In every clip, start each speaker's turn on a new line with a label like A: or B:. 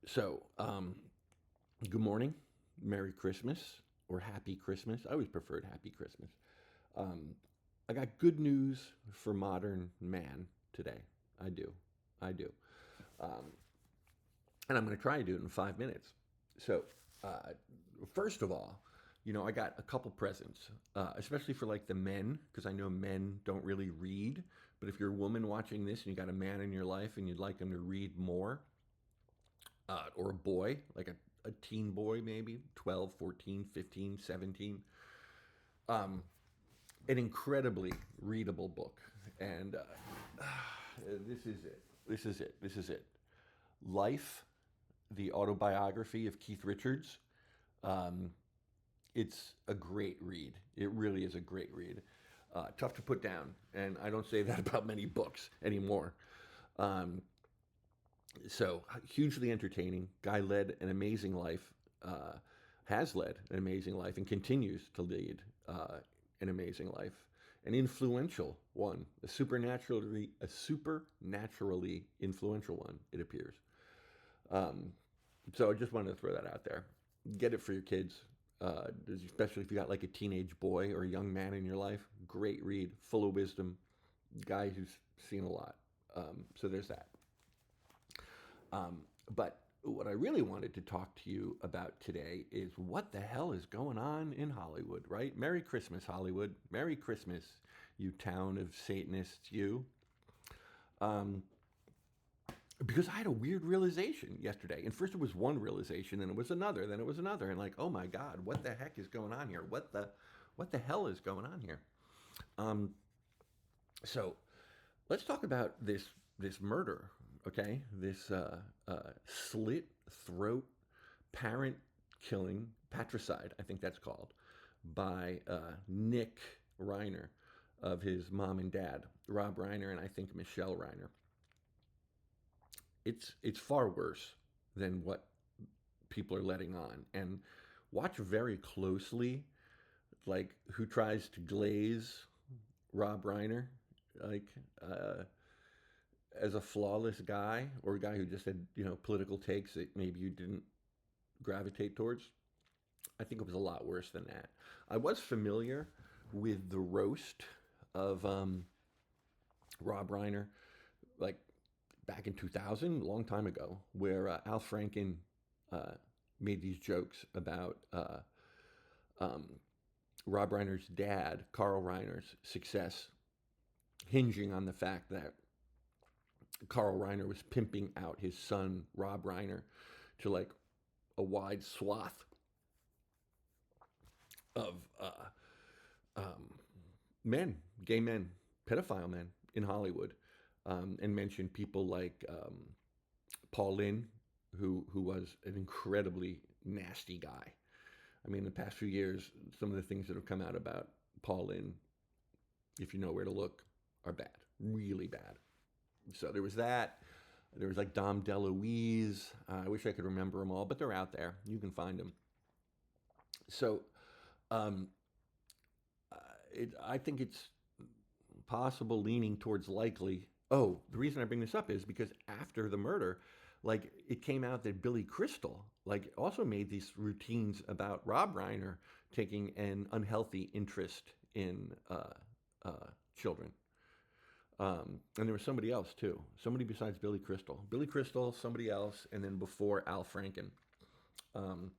A: So, good morning, Merry Christmas, or Happy Christmas. I always preferred Happy Christmas. Um, I got good news for modern man today. I do. I do. Um, and I'm going to try to do it in 5 minutes. So, uh, first of all, I got a couple presents, especially for like the men, because I know men don't really read. But if you're a woman watching this and you got a man in your life and you'd like him to read more, or a boy, like a teen boy, maybe 12, 14, 15, 17. An incredibly readable book. And this is it. This is it. This is it. Life, the autobiography of Keith Richards. It's a great read. It really is a great read. Tough to put down. And I don't say that about many books anymore. So hugely entertaining. Guy led an amazing life, has led an amazing life, and continues to lead an amazing life. An influential one, a supernaturally influential one. It appears. So I just wanted to throw that out there. Get it for your kids, especially if you got like a teenage boy or a young man in your life. Great read, full of wisdom. Guy who's seen a lot. So there's that. But what I really wanted to talk to you about today is what the hell is going on in Hollywood, right? Merry Christmas, Hollywood. Merry Christmas, you town of Satanists, you. Because I had a weird realization yesterday. And first it was one realization, then it was another, then it was another. And like, oh my God, what the heck is going on here? What the hell is going on here? So let's talk about this murder, okay? This slit throat parent killing, patricide, I think that's called, by Nick Reiner of his mom and dad, Rob Reiner and I think Michelle Reiner. It's far worse than what people are letting on, and watch very closely, like who tries to glaze Rob Reiner, like as a flawless guy or a guy who just had political takes that maybe you didn't gravitate towards. I think it was a lot worse than that. I was familiar with the roast of Rob Reiner, like back in 2000, a long time ago, where Al Franken made these jokes about Rob Reiner's dad, Carl Reiner's success, hinging on the fact that Carl Reiner was pimping out his son, Rob Reiner, to like a wide swath of men, gay men, pedophile men in Hollywood, and mentioned people like Paul Lynde, who was an incredibly nasty guy. I mean, the past few years, some of the things that have come out about Paul Lynde, if you know where to look, are bad, really bad. So there was that. There was like Dom DeLuise. I wish I could remember them all, but they're out there. You can find them. So I think it's possible, leaning towards likely. Oh, the reason I bring this up is because after the murder, like it came out that Billy Crystal like also made these routines about Rob Reiner taking an unhealthy interest in children. And there was somebody else too, somebody besides Billy Crystal, somebody else, and then before Al Franken. And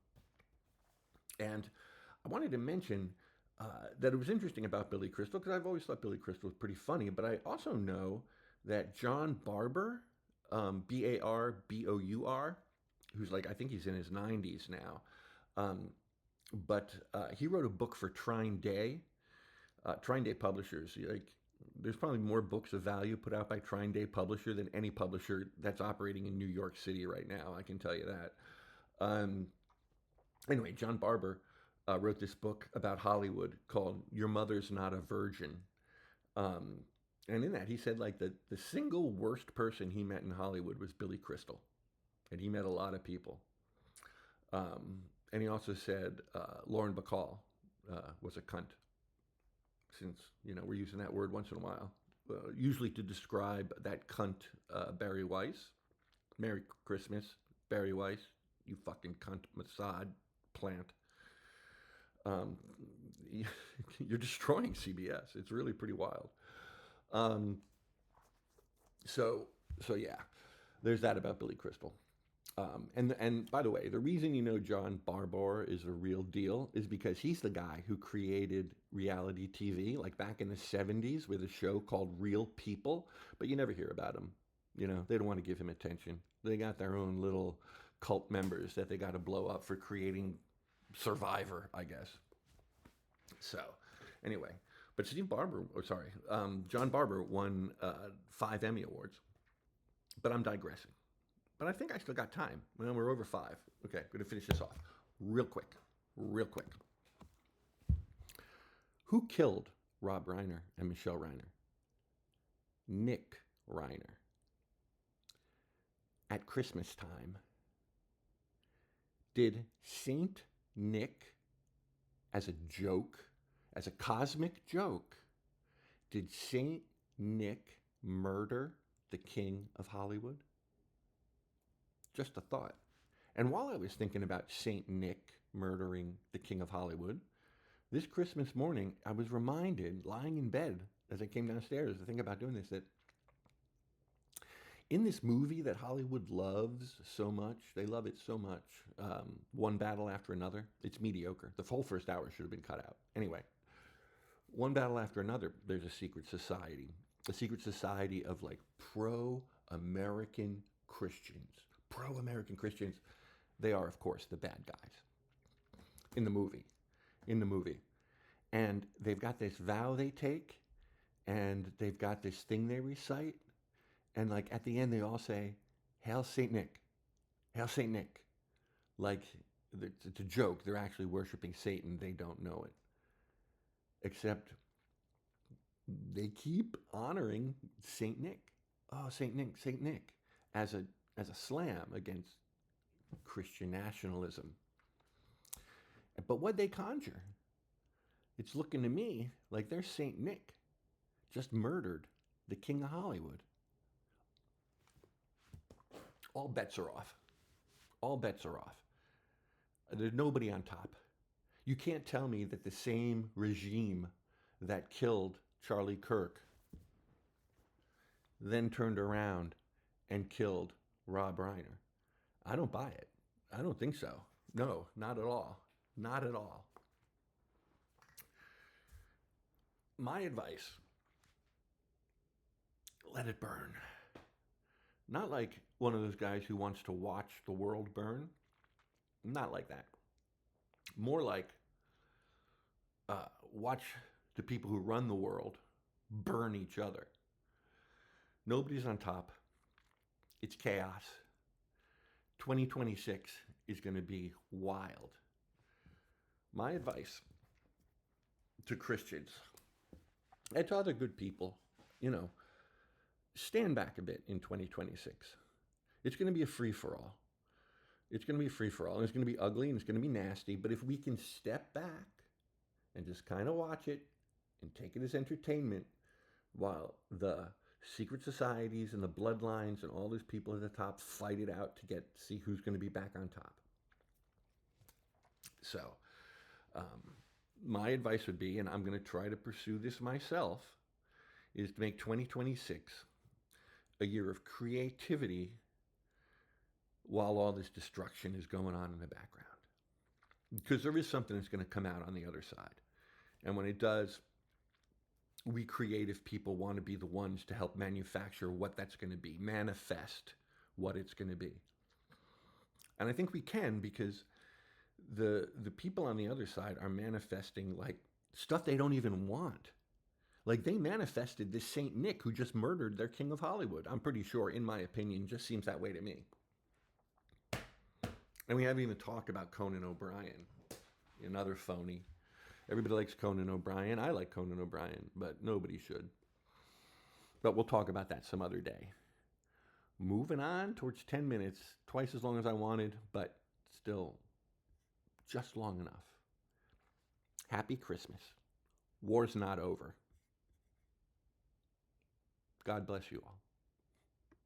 A: I wanted to mention that it was interesting about Billy Crystal because I've always thought Billy Crystal was pretty funny, but I also know that John Barber, Barbour, who's like, I think he's in his 90s now, but he wrote a book for Trine Day Publishers. Like, there's probably more books of value put out by Trine Day Publisher than any publisher that's operating in New York City right now. I can tell you that. Anyway, John Barber wrote this book about Hollywood called "Your Mother's Not a Virgin," and in that he said like the single worst person he met in Hollywood was Billy Crystal, and he met a lot of people. And he also said Lauren Bacall was a cunt, since we're using that word once in a while, usually to describe that cunt Barry Weiss. Merry Christmas, Barry Weiss, you fucking cunt Mossad plant. Um, you're destroying CBS. It's really pretty wild. Um, so so yeah, there's that about Billy Crystal. And by the way, the reason you know John Barbour is a real deal is because he's the guy who created reality TV, like back in the 70s with a show called Real People, but you never hear about him. You know, they don't want to give him attention. They got their own little cult members that they got to blow up for creating Survivor, I guess. So, anyway, but John Barbour won 5 Emmy Awards. But I'm digressing. But I think I still got time. Well, we're over 5. Okay, I'm going to finish this off real quick. Real quick. Who killed Rob Reiner and Michelle Reiner? Nick Reiner. At Christmas time, did Saint Nick, as a joke, as a cosmic joke, did Saint Nick murder the King of Hollywood? Just a thought. And while I was thinking about Saint Nick murdering the King of Hollywood, this Christmas morning I was reminded, lying in bed as I came downstairs to think about doing this, that in this movie that Hollywood loves so much, they love it so much, One Battle After Another, it's mediocre. The whole first hour should have been cut out. Anyway, One Battle After Another, there's a secret society of like pro-American Christians. Pro-American Christians. They are, of course, the bad guys in the movie. And they've got this vow they take, and they've got this thing they recite, and like at the end they all say, "Hail Saint Nick, Hail Saint Nick." Like it's a joke. They're actually worshiping Satan. They don't know it. Except they keep honoring Saint Nick. Oh, Saint Nick, Saint Nick, as a slam against Christian nationalism. But what they conjure, it's looking to me like their Saint Nick just murdered the King of Hollywood. All bets are off. All bets are off. There's nobody on top. You can't tell me that the same regime that killed Charlie Kirk then turned around and killed Rob Reiner. I don't buy it. I don't think so. No, not at all. Not at all. My advice, let it burn. Not like one of those guys who wants to watch the world burn. Not like that. More like watch the people who run the world burn each other. Nobody's on top. It's chaos. 2026 is going to be wild. My advice to Christians and to other good people, stand back a bit in 2026. It's going to be a free-for-all. It's going to be a free-for-all. And it's going to be ugly and it's going to be nasty. But if we can step back and just kind of watch it and take it as entertainment while the secret societies and the bloodlines and all those people at the top fight it out to see who's going to be back on top. So, my advice would be, and I'm going to try to pursue this myself, is to make 2026 a year of creativity while all this destruction is going on in the background. Because there is something that's going to come out on the other side. And when it does, we creative people want to be the ones to help manufacture what that's going to be, manifest what it's going to be. And I think we can, because the people on the other side are manifesting like stuff they don't even want. Like they manifested this Saint Nick who just murdered their King of Hollywood. I'm pretty sure, in my opinion, just seems that way to me. And we haven't even talked about Conan O'Brien, another phony. Everybody likes Conan O'Brien. I like Conan O'Brien, but nobody should. But we'll talk about that some other day. Moving on towards 10 minutes, twice as long as I wanted, but still just long enough. Happy Christmas. War's not over. God bless you all.